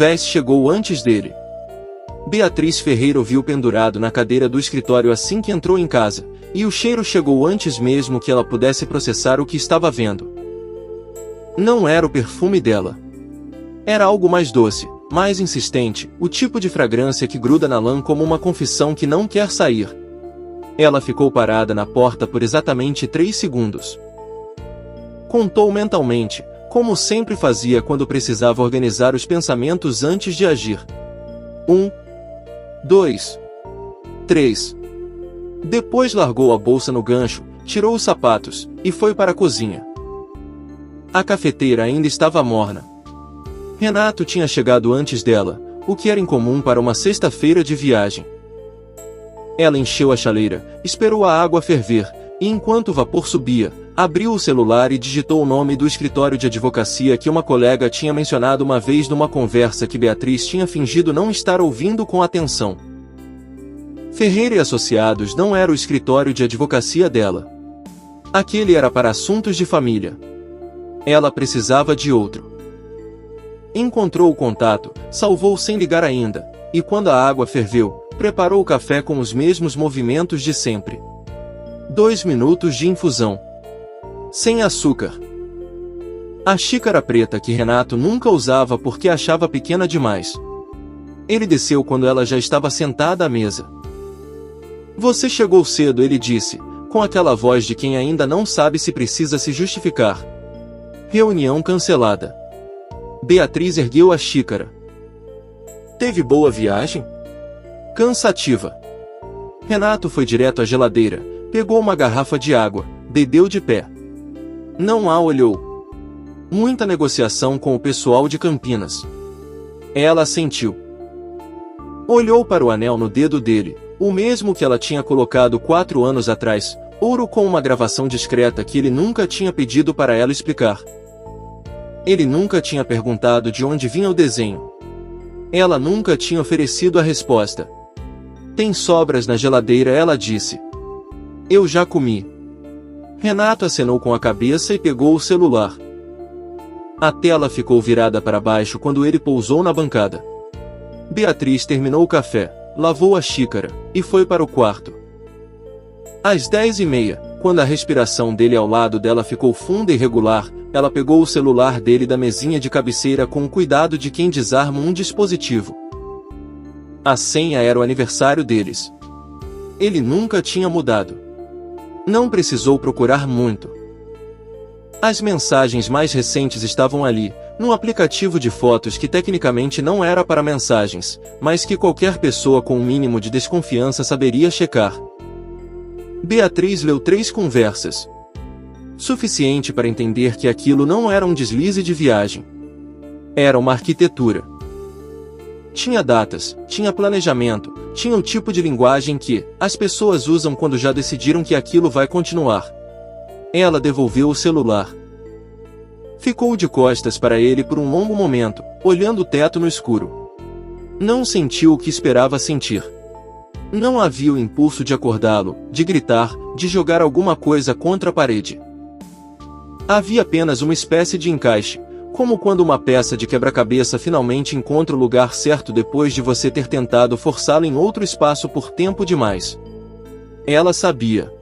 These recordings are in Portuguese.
Vess chegou antes dele. Beatriz Ferreira o viu pendurado na cadeira do escritório assim que entrou em casa, e o cheiro chegou antes mesmo que ela pudesse processar o que estava vendo. Não era o perfume dela. Era algo mais doce, mais insistente, o tipo de fragrância que gruda na lã como uma confissão que não quer sair. Ela ficou parada na porta por exatamente 3 segundos. Contou mentalmente, como sempre fazia quando precisava organizar os pensamentos antes de agir. 1, 2, 3. Depois largou a bolsa no gancho, tirou os sapatos, e foi para a cozinha. A cafeteira ainda estava morna. Renato tinha chegado antes dela, o que era incomum para uma sexta-feira de viagem. Ela encheu a chaleira, esperou a água ferver, e enquanto o vapor subia, abriu o celular e digitou o nome do escritório de advocacia que uma colega tinha mencionado uma vez numa conversa que Beatriz tinha fingido não estar ouvindo com atenção. Ferreira e Associados não era o escritório de advocacia dela. Aquele era para assuntos de família. Ela precisava de outro. Encontrou o contato, salvou sem ligar ainda, e quando a água ferveu, preparou o café com os mesmos movimentos de sempre. 2 minutos de infusão. Sem açúcar. A xícara preta que Renato nunca usava porque achava pequena demais. Ele desceu quando ela já estava sentada à mesa. Você chegou cedo, ele disse, com aquela voz de quem ainda não sabe se precisa se justificar. Reunião cancelada. Beatriz ergueu a xícara. Teve boa viagem? Cansativa. Renato foi direto à geladeira, pegou uma garrafa de água, bebeu de pé. Não a olhou. Muita negociação com o pessoal de Campinas. Ela assentiu. Olhou para o anel no dedo dele, o mesmo que ela tinha colocado 4 anos atrás, ouro com uma gravação discreta que ele nunca tinha pedido para ela explicar. Ele nunca tinha perguntado de onde vinha o desenho. Ela nunca tinha oferecido a resposta. Tem sobras na geladeira, ela disse. Eu já comi. Renato acenou com a cabeça e pegou o celular. A tela ficou virada para baixo quando ele pousou na bancada. Beatriz terminou o café, lavou a xícara, e foi para o quarto. Às 10h30, quando a respiração dele ao lado dela ficou funda e regular, ela pegou o celular dele da mesinha de cabeceira com o cuidado de quem desarma um dispositivo. A senha era o aniversário deles. Ele nunca tinha mudado. Não precisou procurar muito. As mensagens mais recentes estavam ali, num aplicativo de fotos que tecnicamente não era para mensagens, mas que qualquer pessoa com um mínimo de desconfiança saberia checar. Beatriz leu 3 conversas. Suficiente para entender que aquilo não era um deslize de viagem. Era uma arquitetura. Tinha datas, tinha planejamento, tinha o tipo de linguagem que as pessoas usam quando já decidiram que aquilo vai continuar. Ela devolveu o celular. Ficou de costas para ele por um longo momento, olhando o teto no escuro. Não sentiu o que esperava sentir. Não havia o impulso de acordá-lo, de gritar, de jogar alguma coisa contra a parede. Havia apenas uma espécie de encaixe, como quando uma peça de quebra-cabeça finalmente encontra o lugar certo depois de você ter tentado forçá-la em outro espaço por tempo demais. Ela sabia.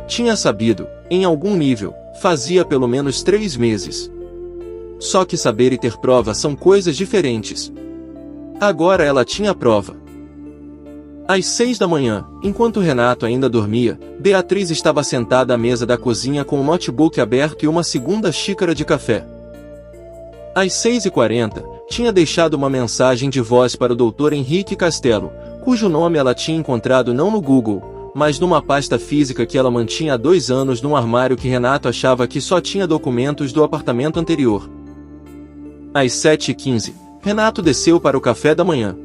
Tinha sabido, em algum nível, fazia pelo menos 3 meses. Só que saber e ter prova são coisas diferentes. Agora ela tinha a prova. Às 6 da manhã, enquanto Renato ainda dormia, Beatriz estava sentada à mesa da cozinha com o notebook aberto e uma segunda xícara de café. Às 6h40, tinha deixado uma mensagem de voz para o Dr. Henrique Castelo, cujo nome ela tinha encontrado não no Google, mas numa pasta física que ela mantinha há 2 anos num armário que Renato achava que só tinha documentos do apartamento anterior. Às 7h15, Renato desceu para o café da manhã.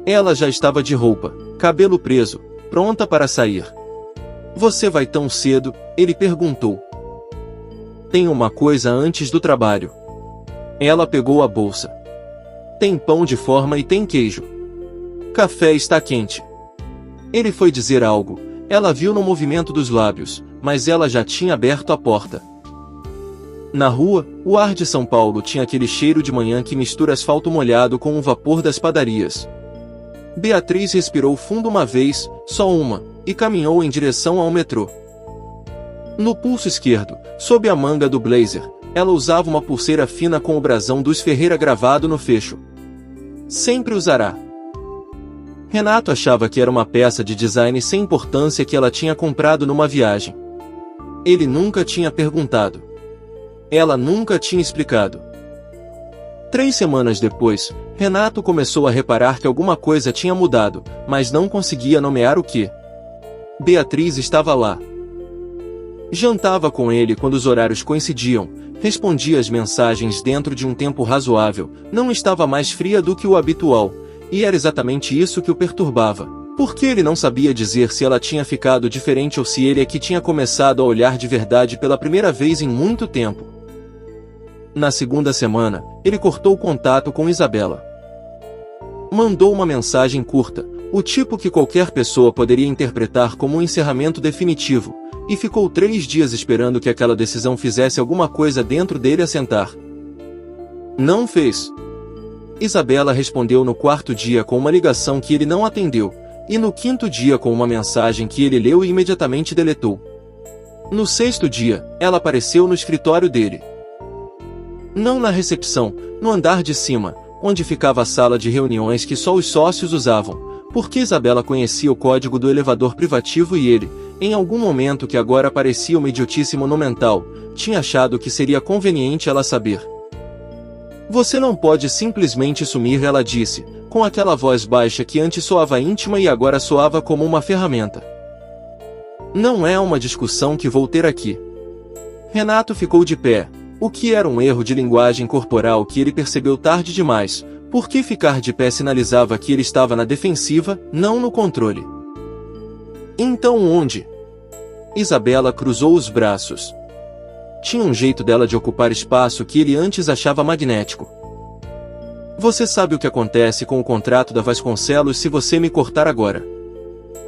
Ela já estava de roupa, cabelo preso, pronta para sair. Você vai tão cedo? Ele perguntou. Tem uma coisa antes do trabalho. Ela pegou a bolsa. Tem pão de forma e tem queijo. Café está quente. Ele foi dizer algo, ela viu no movimento dos lábios, mas ela já tinha aberto a porta. Na rua, o ar de São Paulo tinha aquele cheiro de manhã que mistura asfalto molhado com o vapor das padarias. Beatriz respirou fundo uma vez, só uma, e caminhou em direção ao metrô. No pulso esquerdo, sob a manga do blazer, ela usava uma pulseira fina com o brasão dos Ferreira gravado no fecho. Sempre usará. Renato achava que era uma peça de design sem importância que ela tinha comprado numa viagem. Ele nunca tinha perguntado. Ela nunca tinha explicado. 3 semanas depois, Renato começou a reparar que alguma coisa tinha mudado, mas não conseguia nomear o que. Beatriz estava lá. Jantava com ele quando os horários coincidiam, respondia as mensagens dentro de um tempo razoável, não estava mais fria do que o habitual, e era exatamente isso que o perturbava, porque ele não sabia dizer se ela tinha ficado diferente ou se ele é que tinha começado a olhar de verdade pela primeira vez em muito tempo. Na segunda semana, ele cortou o contato com Isabela. Mandou uma mensagem curta, o tipo que qualquer pessoa poderia interpretar como um encerramento definitivo, e ficou 3 dias esperando que aquela decisão fizesse alguma coisa dentro dele assentar. Não fez. Isabela respondeu no 4º dia com uma ligação que ele não atendeu, e no 5º dia com uma mensagem que ele leu e imediatamente deletou. No 6º dia, ela apareceu no escritório dele. Não na recepção, no andar de cima, onde ficava a sala de reuniões que só os sócios usavam, porque Isabela conhecia o código do elevador privativo e ele, em algum momento que agora parecia uma idiotice monumental, tinha achado que seria conveniente ela saber. Você não pode simplesmente sumir, ela disse, com aquela voz baixa que antes soava íntima e agora soava como uma ferramenta. Não é uma discussão que vou ter aqui. Renato ficou de pé, o que era um erro de linguagem corporal que ele percebeu tarde demais, porque ficar de pé sinalizava que ele estava na defensiva, não no controle. Então onde? Isabela cruzou os braços. Tinha um jeito dela de ocupar espaço que ele antes achava magnético. Você sabe o que acontece com o contrato da Vasconcelos se você me cortar agora?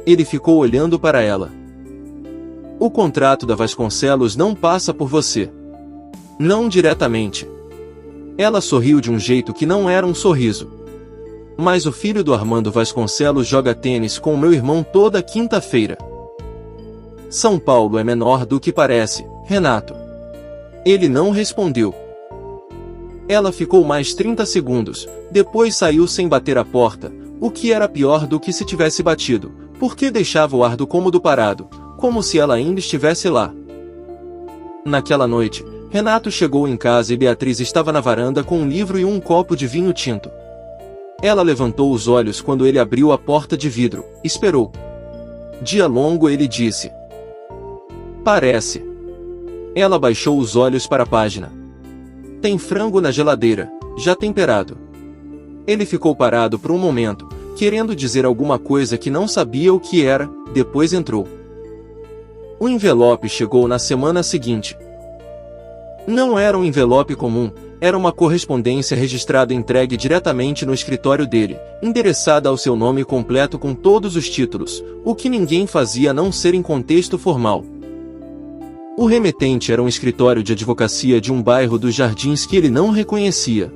Ele ficou olhando para ela. O contrato da Vasconcelos não passa por você. Não diretamente. Ela sorriu de um jeito que não era um sorriso. Mas o filho do Armando Vasconcelos joga tênis com o meu irmão toda quinta-feira. São Paulo é menor do que parece, Renato. Ele não respondeu. Ela ficou mais 30 segundos, depois saiu sem bater a porta, o que era pior do que se tivesse batido, porque deixava o ar do cômodo parado, como se ela ainda estivesse lá. Naquela noite, Renato chegou em casa e Beatriz estava na varanda com um livro e um copo de vinho tinto. Ela levantou os olhos quando ele abriu a porta de vidro, esperou. Dia longo, ele disse. Parece. Ela baixou os olhos para a página. Tem frango na geladeira, já temperado. Ele ficou parado por um momento, querendo dizer alguma coisa que não sabia o que era, depois entrou. O envelope chegou na semana seguinte. Não era um envelope comum, era uma correspondência registrada entregue diretamente no escritório dele, endereçada ao seu nome completo com todos os títulos, o que ninguém fazia a não ser em contexto formal. O remetente era um escritório de advocacia de um bairro dos Jardins que ele não reconhecia.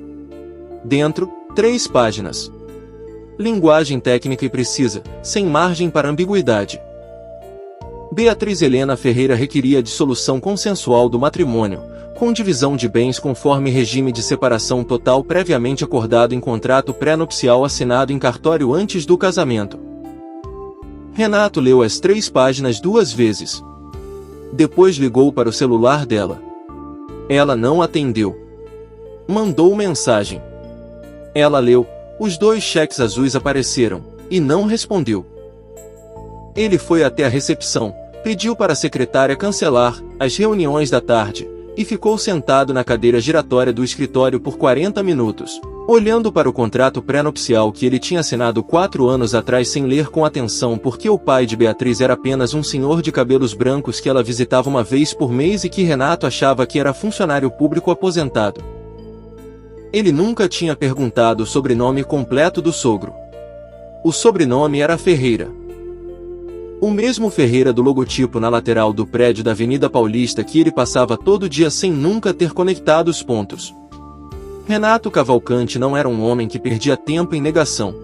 Dentro, 3 páginas. Linguagem técnica e precisa, sem margem para ambiguidade. Beatriz Helena Ferreira requeria a dissolução consensual do matrimônio, com divisão de bens conforme regime de separação total previamente acordado em contrato pré-nupcial assinado em cartório antes do casamento. Renato leu as 3 páginas 2 vezes. Depois ligou para o celular dela. Ela não atendeu. Mandou mensagem. Ela leu, os 2 cheques azuis apareceram, e não respondeu. Ele foi até a recepção, pediu para a secretária cancelar as reuniões da tarde, e ficou sentado na cadeira giratória do escritório por 40 minutos, olhando para o contrato pré-nupcial que ele tinha assinado 4 anos atrás sem ler com atenção porque o pai de Beatriz era apenas um senhor de cabelos brancos que ela visitava uma vez por mês e que Renato achava que era funcionário público aposentado. Ele nunca tinha perguntado o sobrenome completo do sogro. O sobrenome era Ferreira. O mesmo Ferreira do logotipo na lateral do prédio da Avenida Paulista que ele passava todo dia sem nunca ter conectado os pontos. Renato Cavalcante não era um homem que perdia tempo em negação.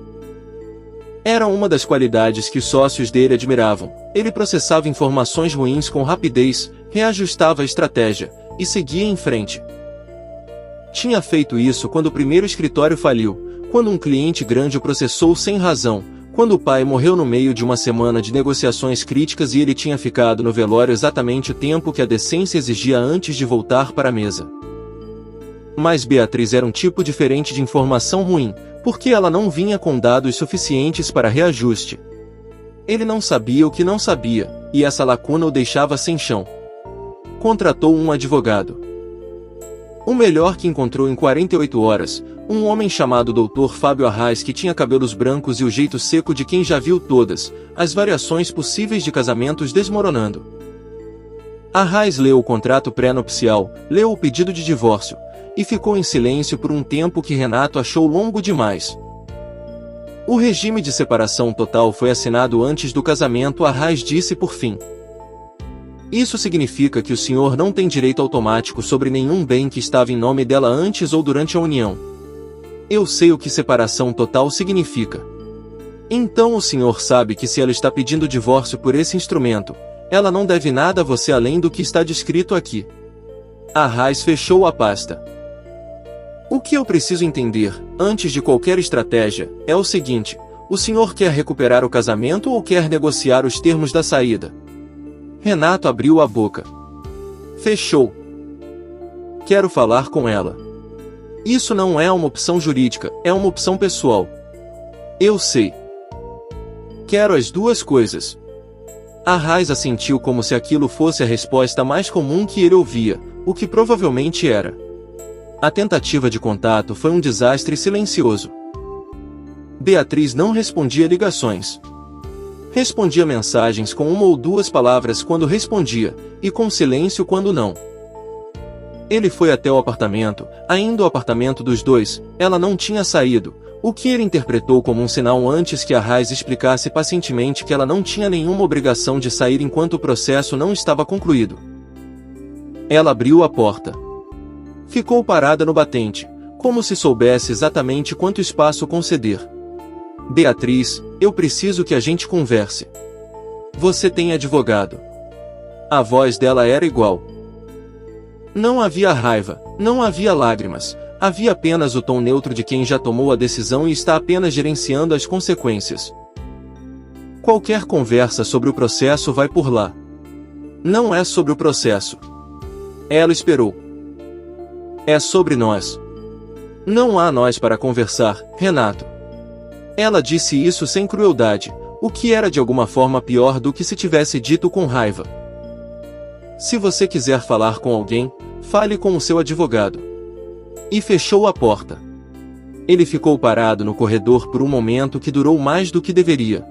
Era uma das qualidades que os sócios dele admiravam. Ele processava informações ruins com rapidez, reajustava a estratégia e seguia em frente. Tinha feito isso quando o primeiro escritório faliu, quando um cliente grande o processou sem razão, quando o pai morreu no meio de uma semana de negociações críticas e ele tinha ficado no velório exatamente o tempo que a decência exigia antes de voltar para a mesa. Mas Beatriz era um tipo diferente de informação ruim, porque ela não vinha com dados suficientes para reajuste. Ele não sabia o que não sabia, e essa lacuna o deixava sem chão. Contratou um advogado. O melhor que encontrou em 48 horas, um homem chamado Dr. Fábio Arraes que tinha cabelos brancos e o jeito seco de quem já viu todas as variações possíveis de casamentos desmoronando. Arraes leu o contrato pré-nupcial, leu o pedido de divórcio, e ficou em silêncio por um tempo que Renato achou longo demais. O regime de separação total foi assinado antes do casamento. Arraes disse por fim: "Isso significa que o senhor não tem direito automático sobre nenhum bem que estava em nome dela antes ou durante a união. Eu sei o que separação total significa. Então o senhor sabe que se ela está pedindo divórcio por esse instrumento, ela não deve nada a você além do que está descrito aqui." Arraes fechou a pasta. "O que eu preciso entender, antes de qualquer estratégia, é o seguinte: o senhor quer recuperar o casamento ou quer negociar os termos da saída?" Renato abriu a boca. Fechou. "Quero falar com ela. Isso não é uma opção jurídica, é uma opção pessoal." "Eu sei. Quero as duas coisas." Arraes assentiu como se aquilo fosse a resposta mais comum que ele ouvia, o que provavelmente era. A tentativa de contato foi um desastre silencioso. Beatriz não respondia ligações. Respondia mensagens com uma ou duas palavras quando respondia, e com silêncio quando não. Ele foi até o apartamento, ainda o apartamento dos dois. Ela não tinha saído, o que ele interpretou como um sinal antes que Arraes explicasse pacientemente que ela não tinha nenhuma obrigação de sair enquanto o processo não estava concluído. Ela abriu a porta. Ficou parada no batente, como se soubesse exatamente quanto espaço conceder. "Beatriz, eu preciso que a gente converse. Você tem advogado?" A voz dela era igual. Não havia raiva, não havia lágrimas, havia apenas o tom neutro de quem já tomou a decisão e está apenas gerenciando as consequências. "Qualquer conversa sobre o processo vai por lá. Não é sobre o processo." Ela esperou. "É sobre nós. Não há nós para conversar, Renato." Ela disse isso sem crueldade, o que era de alguma forma pior do que se tivesse dito com raiva. "Se você quiser falar com alguém, fale com o seu advogado." E fechou a porta. Ele ficou parado no corredor por um momento que durou mais do que deveria.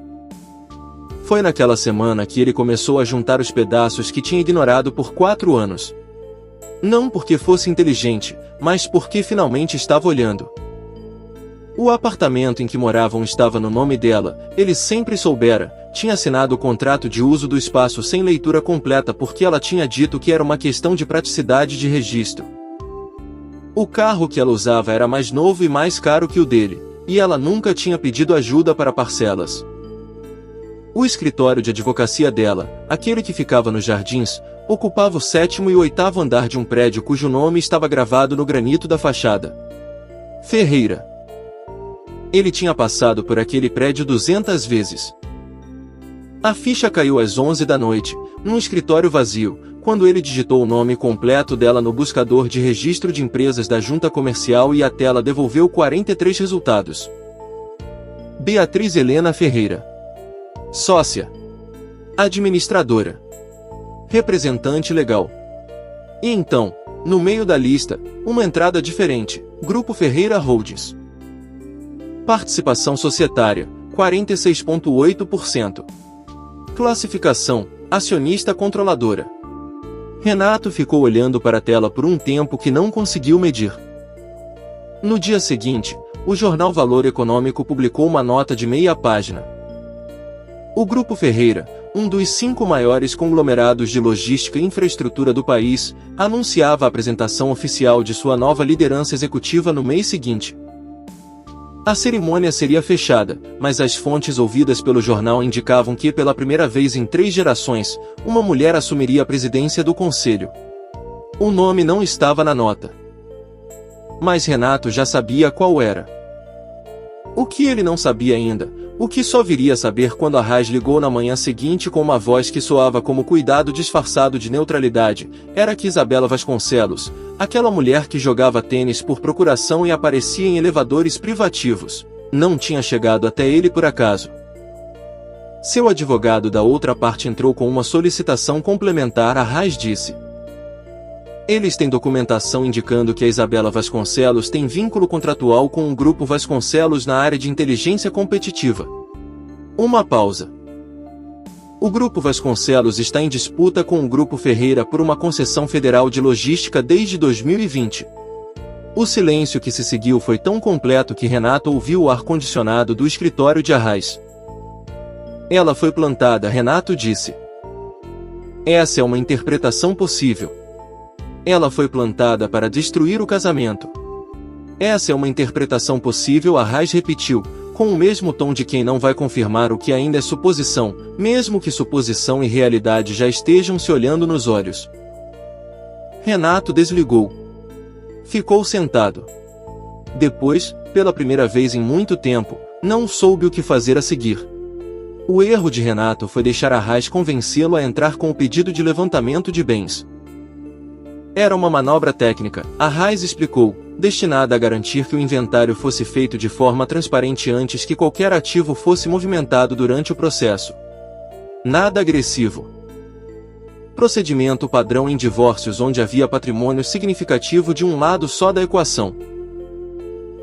Foi naquela semana que ele começou a juntar os pedaços que tinha ignorado por 4 anos. Não porque fosse inteligente, mas porque finalmente estava olhando. O apartamento em que moravam estava no nome dela, ele sempre soubera, tinha assinado o contrato de uso do espaço sem leitura completa porque ela tinha dito que era uma questão de praticidade de registro. O carro que ela usava era mais novo e mais caro que o dele, e ela nunca tinha pedido ajuda para parcelas. O escritório de advocacia dela, aquele que ficava nos jardins, ocupava o 7º e 8º andar de um prédio cujo nome estava gravado no granito da fachada. Ferreira. Ele tinha passado por aquele prédio 200 vezes. A ficha caiu às 11 da noite, num escritório vazio, quando ele digitou o nome completo dela no buscador de registro de empresas da junta comercial e a tela devolveu 43 resultados. Beatriz Helena Ferreira. Sócia. Administradora. Representante legal. E então, no meio da lista, uma entrada diferente, Grupo Ferreira Holdings. Participação societária, 46,8%. Classificação, acionista controladora. Renato ficou olhando para a tela por um tempo que não conseguiu medir. No dia seguinte, o jornal Valor Econômico publicou uma nota de meia página. O Grupo Ferreira, um dos 5 maiores conglomerados de logística e infraestrutura do país, anunciava a apresentação oficial de sua nova liderança executiva no mês seguinte. A cerimônia seria fechada, mas as fontes ouvidas pelo jornal indicavam que, pela primeira vez em 3 gerações, uma mulher assumiria a presidência do conselho. O nome não estava na nota. Mas Renato já sabia qual era. O que ele não sabia ainda, o que só viria a saber quando Arraes ligou na manhã seguinte com uma voz que soava como cuidado disfarçado de neutralidade, era que Isabela Vasconcelos, aquela mulher que jogava tênis por procuração e aparecia em elevadores privativos, não tinha chegado até ele por acaso. Seu advogado da outra parte entrou com uma solicitação complementar. Arraes disse: eles têm documentação indicando que a Isabela Vasconcelos tem vínculo contratual com o Grupo Vasconcelos na área de inteligência competitiva. Uma pausa. O Grupo Vasconcelos está em disputa com o Grupo Ferreira por uma concessão federal de logística desde 2020. O silêncio que se seguiu foi tão completo que Renato ouviu o ar-condicionado do escritório de Arraes. Ela foi plantada, Renato disse. Essa é uma interpretação possível. Ela foi plantada para destruir o casamento. Essa é uma interpretação possível, Arraes repetiu, com o mesmo tom de quem não vai confirmar o que ainda é suposição, mesmo que suposição e realidade já estejam se olhando nos olhos. Renato desligou. Ficou sentado. Depois, pela primeira vez em muito tempo, não soube o que fazer a seguir. O erro de Renato foi deixar Arraes convencê-lo a entrar com o pedido de levantamento de bens. Era uma manobra técnica, Arraes explicou, destinada a garantir que o inventário fosse feito de forma transparente antes que qualquer ativo fosse movimentado durante o processo. Nada agressivo. Procedimento padrão em divórcios onde havia patrimônio significativo de um lado só da equação.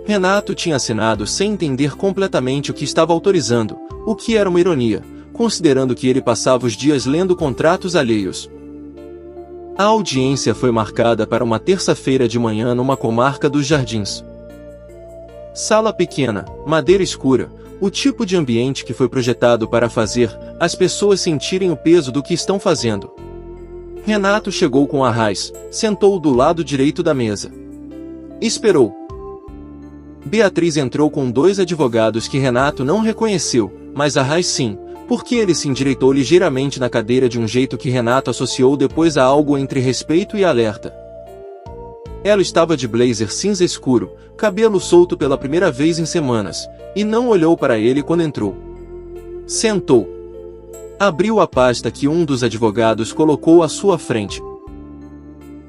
Renato tinha assinado sem entender completamente o que estava autorizando, o que era uma ironia, considerando que ele passava os dias lendo contratos alheios. A audiência foi marcada para uma terça-feira de manhã numa comarca dos Jardins. Sala pequena, madeira escura, o tipo de ambiente que foi projetado para fazer as pessoas sentirem o peso do que estão fazendo. Renato chegou com Arraes, sentou do lado direito da mesa. Esperou. Beatriz entrou com 2 advogados que Renato não reconheceu, mas Arraes sim, porque ele se endireitou ligeiramente na cadeira de um jeito que Renato associou depois a algo entre respeito e alerta. Ela estava de blazer cinza escuro, cabelo solto pela primeira vez em semanas, e não olhou para ele quando entrou. Sentou. Abriu a pasta que um dos advogados colocou à sua frente.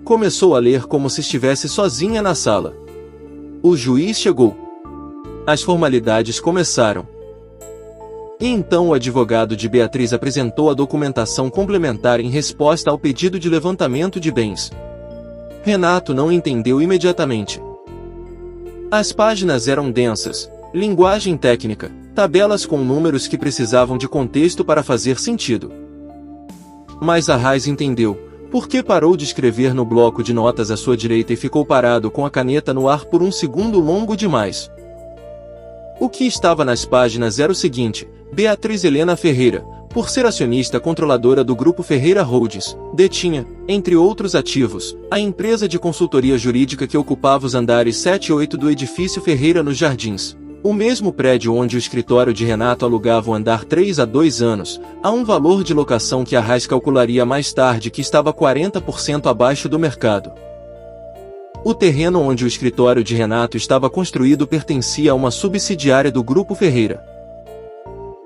Começou a ler como se estivesse sozinha na sala. O juiz chegou. As formalidades começaram. E então o advogado de Beatriz apresentou a documentação complementar em resposta ao pedido de levantamento de bens. Renato não entendeu imediatamente. As páginas eram densas, linguagem técnica, tabelas com números que precisavam de contexto para fazer sentido. Mas Arraes entendeu, porque parou de escrever no bloco de notas à sua direita e ficou parado com a caneta no ar por um segundo longo demais. O que estava nas páginas era o seguinte: Beatriz Helena Ferreira, por ser acionista controladora do Grupo Ferreira Holdings, detinha, entre outros ativos, a empresa de consultoria jurídica que ocupava os andares 7 e 8 do edifício Ferreira nos Jardins, o mesmo prédio onde o escritório de Renato alugava o andar 3 há 2 anos, a um valor de locação que Arraes calcularia mais tarde que estava 40% abaixo do mercado. O terreno onde o escritório de Renato estava construído pertencia a uma subsidiária do Grupo Ferreira.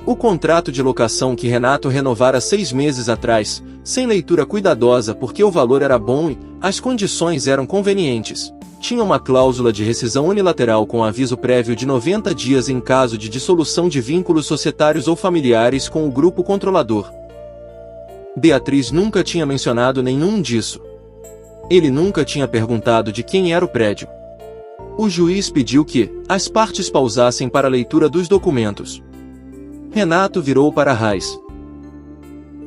O contrato de locação que Renato renovara 6 meses atrás, sem leitura cuidadosa porque o valor era bom e as condições eram convenientes, tinha uma cláusula de rescisão unilateral com aviso prévio de 90 dias em caso de dissolução de vínculos societários ou familiares com o grupo controlador. Beatriz nunca tinha mencionado nenhum disso. Ele nunca tinha perguntado de quem era o prédio. O juiz pediu que as partes pausassem para a leitura dos documentos. Renato virou para Arraes.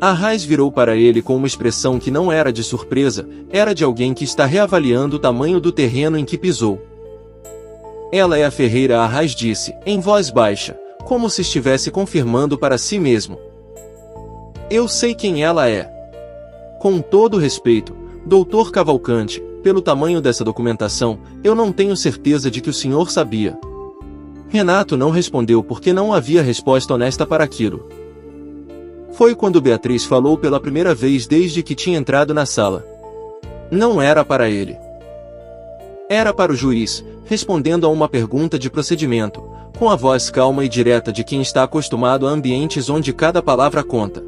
Arraes virou para ele com uma expressão que não era de surpresa, era de alguém que está reavaliando o tamanho do terreno em que pisou. Ela é a Ferreira, Arraes disse, em voz baixa, como se estivesse confirmando para si mesmo. Eu sei quem ela é. Com todo respeito, Dr. Cavalcante, pelo tamanho dessa documentação, eu não tenho certeza de que o senhor sabia. Renato não respondeu porque não havia resposta honesta para aquilo. Foi quando Beatriz falou pela primeira vez desde que tinha entrado na sala. Não era para ele. Era para o juiz, respondendo a uma pergunta de procedimento, com a voz calma e direta de quem está acostumado a ambientes onde cada palavra conta.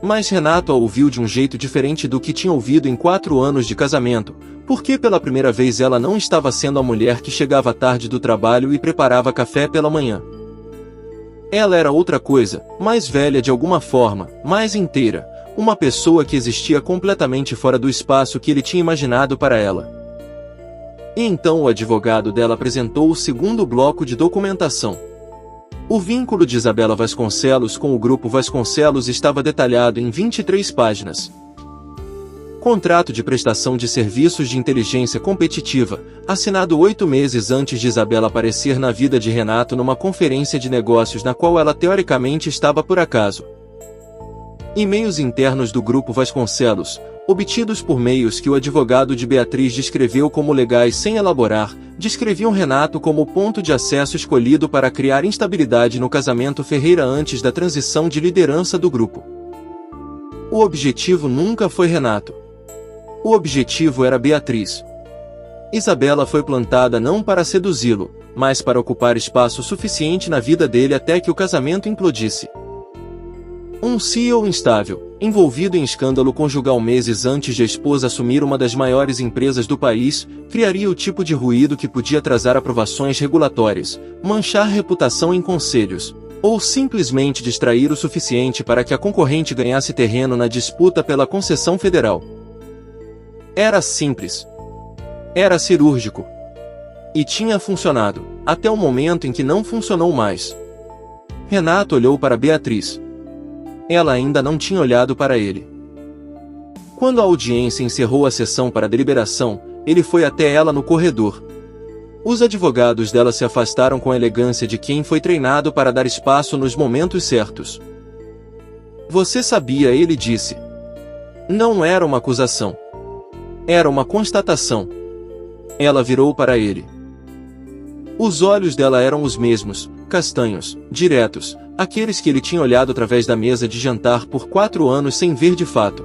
Mas Renato a ouviu de um jeito diferente do que tinha ouvido em 4 anos de casamento, porque pela primeira vez ela não estava sendo a mulher que chegava tarde do trabalho e preparava café pela manhã. Ela era outra coisa, mais velha de alguma forma, mais inteira, uma pessoa que existia completamente fora do espaço que ele tinha imaginado para ela. E então o advogado dela apresentou o segundo bloco de documentação. O vínculo de Isabela Vasconcelos com o Grupo Vasconcelos estava detalhado em 23 páginas. Contrato de prestação de serviços de inteligência competitiva, assinado 8 meses antes de Isabela aparecer na vida de Renato numa conferência de negócios na qual ela teoricamente estava por acaso. E-mails internos do Grupo Vasconcelos, obtidos por meios que o advogado de Beatriz descreveu como legais sem elaborar, descreviam Renato como o ponto de acesso escolhido para criar instabilidade no casamento Ferreira antes da transição de liderança do grupo. O objetivo nunca foi Renato. O objetivo era Beatriz. Isabela foi plantada não para seduzi-lo, mas para ocupar espaço suficiente na vida dele até que o casamento implodisse. Um CEO instável, envolvido em escândalo conjugal meses antes de a esposa assumir uma das maiores empresas do país, criaria o tipo de ruído que podia atrasar aprovações regulatórias, manchar reputação em conselhos, ou simplesmente distrair o suficiente para que a concorrente ganhasse terreno na disputa pela concessão federal. Era simples. Era cirúrgico. E tinha funcionado, até o momento em que não funcionou mais. Renato olhou para Beatriz. Ela ainda não tinha olhado para ele. Quando a audiência encerrou a sessão para deliberação, ele foi até ela no corredor. Os advogados dela se afastaram com a elegância de quem foi treinado para dar espaço nos momentos certos. Você sabia, ele disse. Não era uma acusação. Era uma constatação. Ela virou para ele. Os olhos dela eram os mesmos, castanhos, diretos, aqueles que ele tinha olhado através da mesa de jantar por 4 anos sem ver de fato.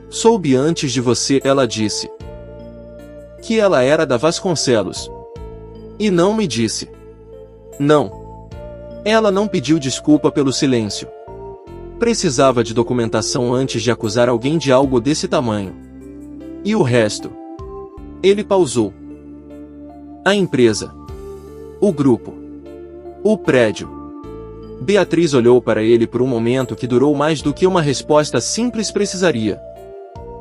Soube antes de você, ela disse. Que ela era da Vasconcelos. E não me disse. Não. Ela não pediu desculpa pelo silêncio. Precisava de documentação antes de acusar alguém de algo desse tamanho. E o resto? Ele pausou. A empresa. O grupo. O prédio. Beatriz olhou para ele por um momento que durou mais do que uma resposta simples precisaria.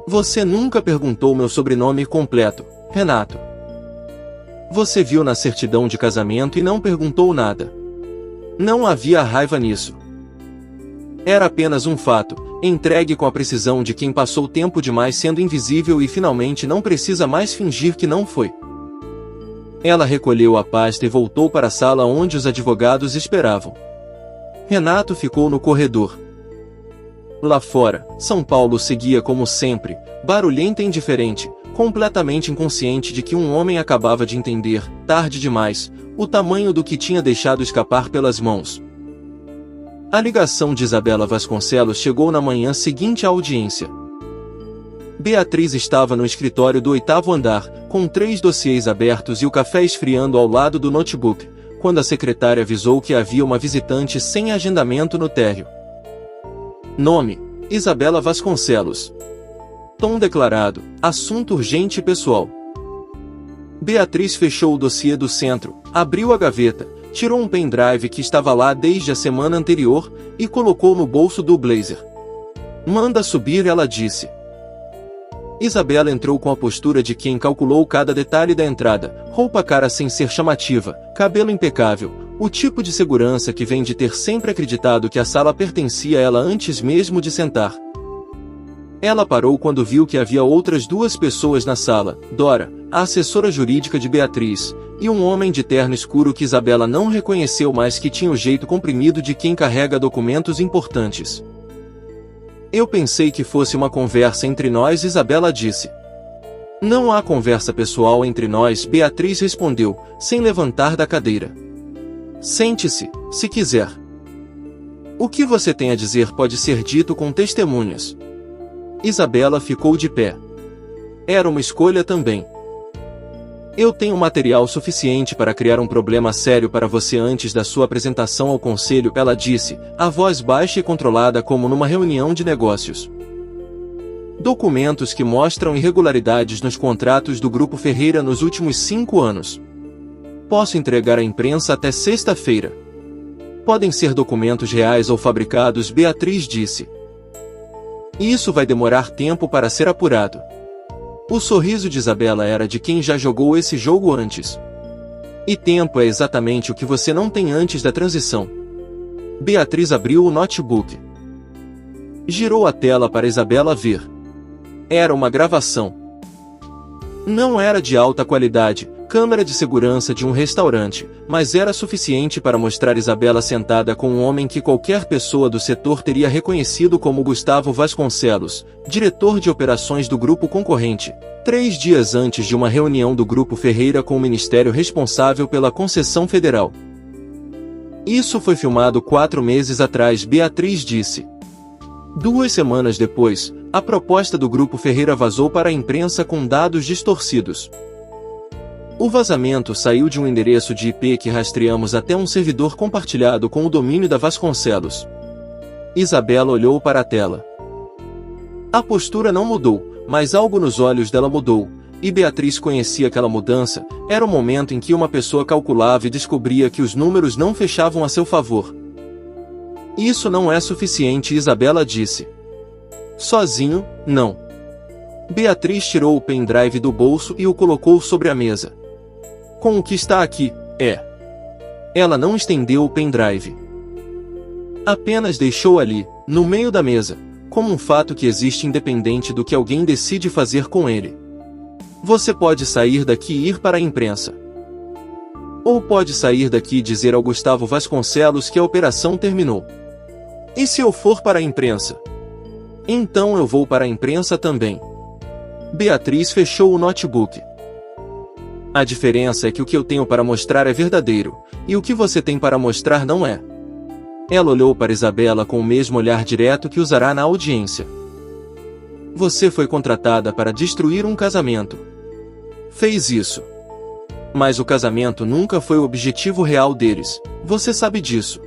Você nunca perguntou meu sobrenome completo, Renato. Você viu na certidão de casamento e não perguntou nada. Não havia raiva nisso. Era apenas um fato, entregue com a precisão de quem passou tempo demais sendo invisível e finalmente não precisa mais fingir que não foi. Ela recolheu a pasta e voltou para a sala onde os advogados esperavam. Renato ficou no corredor. Lá fora, São Paulo seguia como sempre, barulhenta e indiferente, completamente inconsciente de que um homem acabava de entender, tarde demais, o tamanho do que tinha deixado escapar pelas mãos. A ligação de Isabela Vasconcelos chegou na manhã seguinte à audiência. Beatriz estava no escritório do 8º andar, com 3 dossiês abertos e o café esfriando ao lado do notebook, quando a secretária avisou que havia uma visitante sem agendamento no térreo. Nome: Isabela Vasconcelos. Tom declarado: assunto urgente e pessoal. Beatriz fechou o dossiê do centro, abriu a gaveta, tirou um pendrive que estava lá desde a semana anterior e colocou no bolso do blazer. Manda subir, ela disse. Isabela entrou com a postura de quem calculou cada detalhe da entrada, roupa cara sem ser chamativa, cabelo impecável, o tipo de segurança que vem de ter sempre acreditado que a sala pertencia a ela antes mesmo de sentar. Ela parou quando viu que havia outras 2 pessoas na sala, Dora, a assessora jurídica de Beatriz, e um homem de terno escuro que Isabela não reconheceu, mas que tinha o jeito comprimido de quem carrega documentos importantes. Eu pensei que fosse uma conversa entre nós, Isabela disse. Não há conversa pessoal entre nós, Beatriz respondeu, sem levantar da cadeira. Sente-se, se quiser. O que você tem a dizer pode ser dito com testemunhas. Isabela ficou de pé. Era uma escolha também. Eu tenho material suficiente para criar um problema sério para você antes da sua apresentação ao conselho, ela disse, a voz baixa e controlada como numa reunião de negócios. Documentos que mostram irregularidades nos contratos do Grupo Ferreira nos últimos 5 anos. Posso entregar à imprensa até sexta-feira. Podem ser documentos reais ou fabricados, Beatriz disse. Isso vai demorar tempo para ser apurado. O sorriso de Isabela era de quem já jogou esse jogo antes. E tempo é exatamente o que você não tem antes da transição. Beatriz abriu o notebook. Girou a tela para Isabela ver. Era uma gravação. Não era de alta qualidade, câmera de segurança de um restaurante, mas era suficiente para mostrar Isabela sentada com um homem que qualquer pessoa do setor teria reconhecido como Gustavo Vasconcelos, diretor de operações do grupo concorrente, 3 dias antes de uma reunião do Grupo Ferreira com o ministério responsável pela concessão federal. Isso foi filmado 4 meses atrás, Beatriz disse. 2 semanas depois, a proposta do Grupo Ferreira vazou para a imprensa com dados distorcidos. O vazamento saiu de um endereço de IP que rastreamos até um servidor compartilhado com o domínio da Vasconcelos. Isabela olhou para a tela. A postura não mudou, mas algo nos olhos dela mudou, e Beatriz conhecia aquela mudança. Era o momento em que uma pessoa calculava e descobria que os números não fechavam a seu favor. Isso não é suficiente, Isabela disse. Sozinho, não. Beatriz tirou o pendrive do bolso e o colocou sobre a mesa. Com o que está aqui, é. Ela não estendeu o pendrive. Apenas deixou ali, no meio da mesa, como um fato que existe independente do que alguém decide fazer com ele. Você pode sair daqui e ir para a imprensa. Ou pode sair daqui e dizer ao Gustavo Vasconcelos que a operação terminou. E se eu for para a imprensa? Então eu vou para a imprensa também. Beatriz fechou o notebook. A diferença é que o que eu tenho para mostrar é verdadeiro, e o que você tem para mostrar não é. Ela olhou para Isabela com o mesmo olhar direto que usará na audiência. Você foi contratada para destruir um casamento. Fez isso. Mas o casamento nunca foi o objetivo real deles, você sabe disso.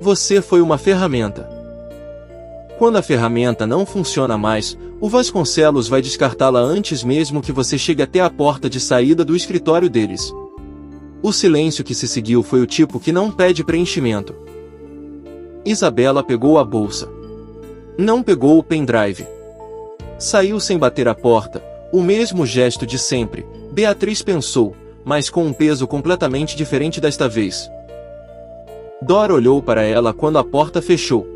Você foi uma ferramenta. Quando a ferramenta não funciona mais, o Vasconcelos vai descartá-la antes mesmo que você chegue até a porta de saída do escritório deles. O silêncio que se seguiu foi o tipo que não pede preenchimento. Isabela pegou a bolsa. Não pegou o pendrive. Saiu sem bater a porta, o mesmo gesto de sempre, Beatriz pensou, mas com um peso completamente diferente desta vez. Dora olhou para ela quando a porta fechou.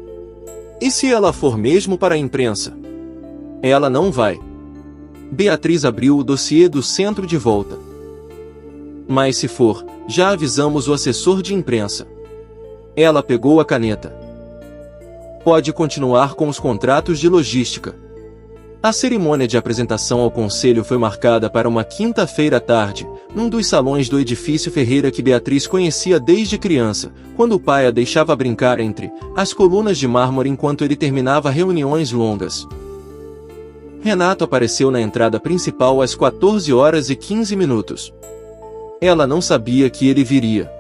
E se ela for mesmo para a imprensa? Ela não vai. Beatriz abriu o dossiê do centro de volta. Mas se for, já avisamos o assessor de imprensa. Ela pegou a caneta. Pode continuar com os contratos de logística. A cerimônia de apresentação ao conselho foi marcada para uma quinta-feira à tarde, num dos salões do edifício Ferreira que Beatriz conhecia desde criança, quando o pai a deixava brincar entre as colunas de mármore enquanto ele terminava reuniões longas. Renato apareceu na entrada principal às 14h15. Ela não sabia que ele viria.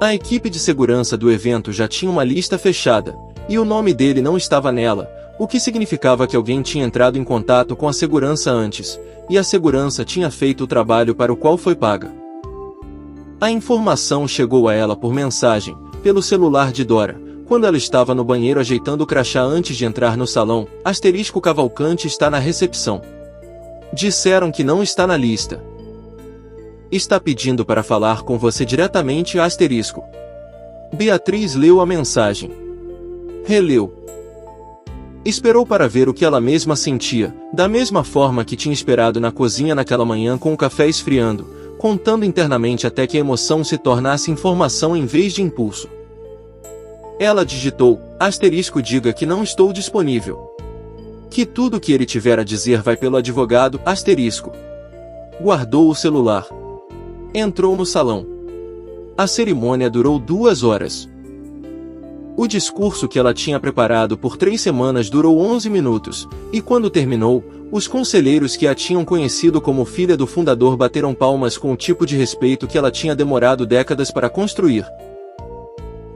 A equipe de segurança do evento já tinha uma lista fechada, e o nome dele não estava nela, o que significava que alguém tinha entrado em contato com a segurança antes, e a segurança tinha feito o trabalho para o qual foi paga. A informação chegou a ela por mensagem, pelo celular de Dora, quando ela estava no banheiro ajeitando o crachá antes de entrar no salão. * Cavalcante está na recepção. Disseram que não está na lista. Está pedindo para falar com você diretamente. *. Beatriz leu a mensagem. Releu. Esperou para ver o que ela mesma sentia, da mesma forma que tinha esperado na cozinha naquela manhã com o café esfriando, contando internamente até que a emoção se tornasse informação em vez de impulso. Ela digitou, diga que não estou disponível. Que tudo que ele tiver a dizer vai pelo advogado, Guardou o celular. Entrou no salão. A cerimônia durou 2 horas. O discurso que ela tinha preparado por 3 semanas durou 11 minutos, e quando terminou, os conselheiros que a tinham conhecido como filha do fundador bateram palmas com o tipo de respeito que ela tinha demorado décadas para construir.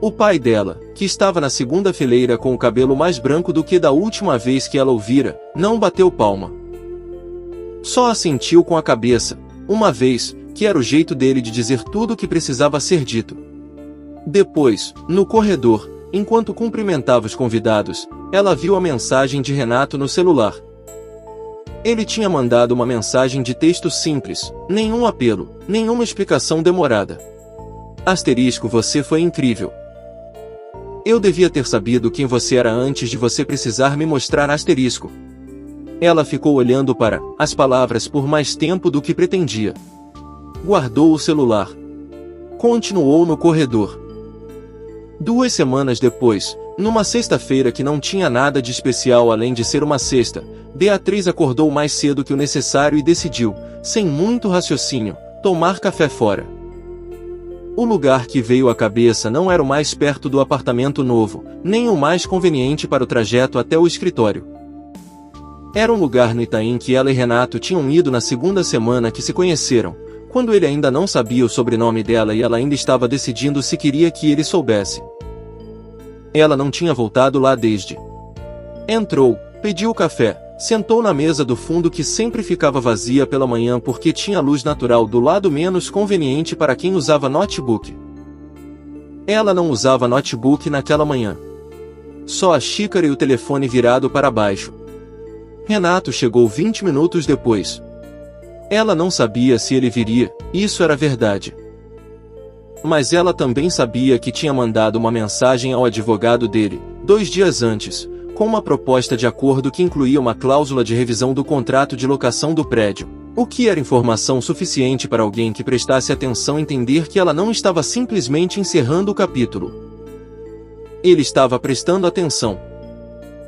O pai dela, que estava na segunda fileira com o cabelo mais branco do que da última vez que ela ouvira, não bateu palma. Só assentiu com a cabeça, uma vez, que era o jeito dele de dizer tudo o que precisava ser dito. Depois, no corredor, enquanto cumprimentava os convidados, ela viu a mensagem de Renato no celular. Ele tinha mandado uma mensagem de texto simples, nenhum apelo, nenhuma explicação demorada. Você foi incrível. Eu devia ter sabido quem você era antes de você precisar me mostrar. Ela ficou olhando para as palavras por mais tempo do que pretendia. Guardou o celular. Continuou no corredor. 2 semanas depois, numa sexta-feira que não tinha nada de especial além de ser uma sexta, Beatriz acordou mais cedo que o necessário e decidiu, sem muito raciocínio, tomar café fora. O lugar que veio à cabeça não era o mais perto do apartamento novo, nem o mais conveniente para o trajeto até o escritório. Era um lugar no Itaim que ela e Renato tinham ido na segunda semana que se conheceram, quando ele ainda não sabia o sobrenome dela e ela ainda estava decidindo se queria que ele soubesse. Ela não tinha voltado lá desde. Entrou, pediu café, sentou na mesa do fundo que sempre ficava vazia pela manhã porque tinha luz natural do lado menos conveniente para quem usava notebook. Ela não usava notebook naquela manhã. Só a xícara e o telefone virado para baixo. Renato chegou 20 minutos depois. Ela não sabia se ele viria, isso era verdade. Mas ela também sabia que tinha mandado uma mensagem ao advogado dele, 2 dias antes, com uma proposta de acordo que incluía uma cláusula de revisão do contrato de locação do prédio, o que era informação suficiente para alguém que prestasse atenção entender que ela não estava simplesmente encerrando o capítulo. Ele estava prestando atenção.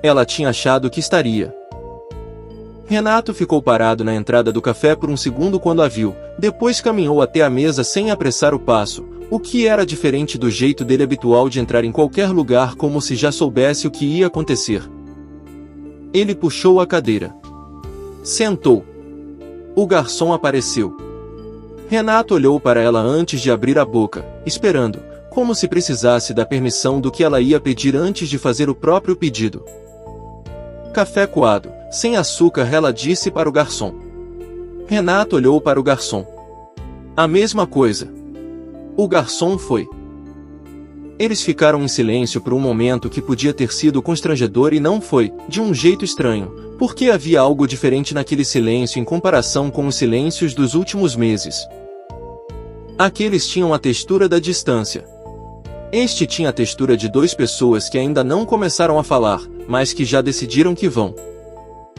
Ela tinha achado que estaria. Renato ficou parado na entrada do café por um segundo quando a viu, depois caminhou até a mesa sem apressar o passo, o que era diferente do jeito dele habitual de entrar em qualquer lugar como se já soubesse o que ia acontecer. Ele puxou a cadeira. Sentou. O garçom apareceu. Renato olhou para ela antes de abrir a boca, esperando, como se precisasse da permissão do que ela ia pedir antes de fazer o próprio pedido. Café coado, sem açúcar, ela disse para o garçom. Renato olhou para o garçom. A mesma coisa. O garçom foi. Eles ficaram em silêncio por um momento que podia ter sido constrangedor e não foi, de um jeito estranho, porque havia algo diferente naquele silêncio em comparação com os silêncios dos últimos meses. Aqueles tinham a textura da distância. Este tinha a textura de 2 pessoas que ainda não começaram a falar, mas que já decidiram que vão.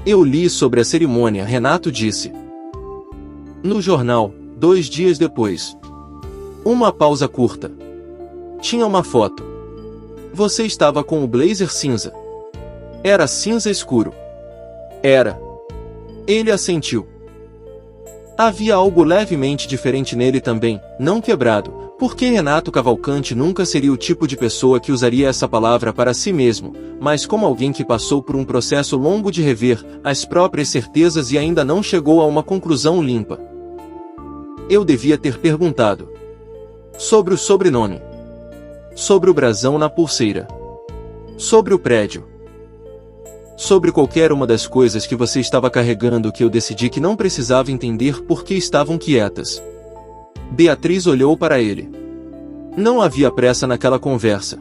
Eu li sobre a cerimônia, Renato disse. No jornal, 2 dias depois. Uma pausa curta. Tinha uma foto. Você estava com o blazer cinza. Era cinza escuro. Era. Ele assentiu. Havia algo levemente diferente nele também, não quebrado, porque Renato Cavalcante nunca seria o tipo de pessoa que usaria essa palavra para si mesmo, mas como alguém que passou por um processo longo de rever as próprias certezas e ainda não chegou a uma conclusão limpa. Eu devia ter perguntado. Sobre o sobrenome. Sobre o brasão na pulseira. Sobre o prédio. Sobre qualquer uma das coisas que você estava carregando que eu decidi que não precisava entender por que estavam quietas. Beatriz olhou para ele. Não havia pressa naquela conversa.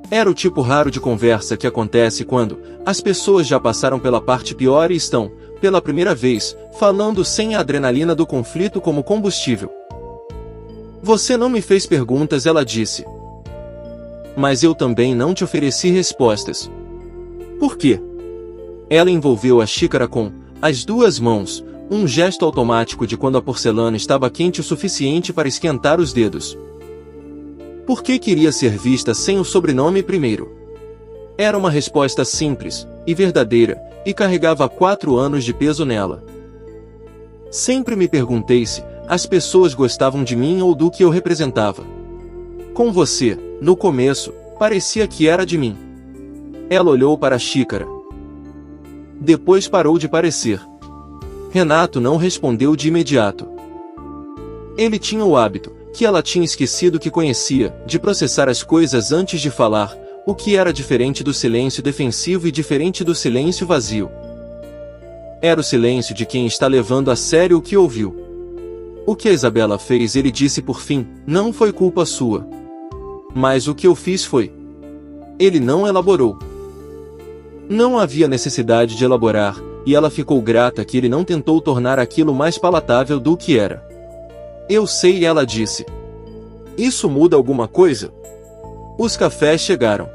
Era o tipo raro de conversa que acontece quando as pessoas já passaram pela parte pior e estão, pela primeira vez, falando sem a adrenalina do conflito como combustível. Você não me fez perguntas, ela disse. Mas eu também não te ofereci respostas. Por quê? Ela envolveu a xícara com as 2 mãos, um gesto automático de quando a porcelana estava quente o suficiente para esquentar os dedos. Por que queria ser vista sem o sobrenome primeiro? Era uma resposta simples e verdadeira, e carregava 4 anos de peso nela. Sempre me perguntei se as pessoas gostavam de mim ou do que eu representava. Com você, no começo, parecia que era de mim. Ela olhou para a xícara. Depois parou de parecer. Renato não respondeu de imediato. Ele tinha o hábito, que ela tinha esquecido que conhecia, de processar as coisas antes de falar, o que era diferente do silêncio defensivo e diferente do silêncio vazio. Era o silêncio de quem está levando a sério o que ouviu. O que a Isabela fez, ele disse por fim, não foi culpa sua. Mas o que eu fiz foi. Ele não elaborou. Não havia necessidade de elaborar, e ela ficou grata que ele não tentou tornar aquilo mais palatável do que era. Eu sei, ela disse. Isso muda alguma coisa? Os cafés chegaram.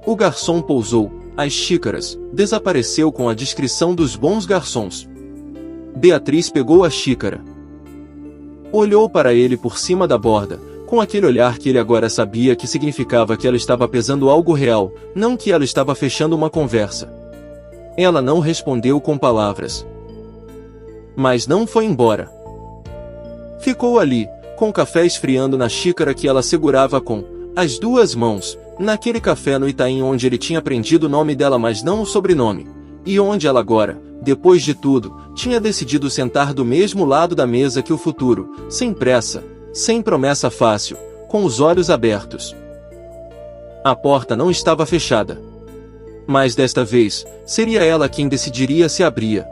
O garçom pousou as xícaras, desapareceu com a descrição dos bons garçons. Beatriz pegou a xícara. Olhou para ele por cima da borda, com aquele olhar que ele agora sabia que significava que ela estava pesando algo real, não que ela estava fechando uma conversa. Ela não respondeu com palavras. Mas não foi embora. Ficou ali, com o café esfriando na xícara que ela segurava com as 2 mãos, naquele café no Itaim onde ele tinha aprendido o nome dela mas não o sobrenome, e onde ela agora, depois de tudo, tinha decidido sentar do mesmo lado da mesa que o futuro, sem pressa, sem promessa fácil, com os olhos abertos. A porta não estava fechada. Mas desta vez, seria ela quem decidiria se abria.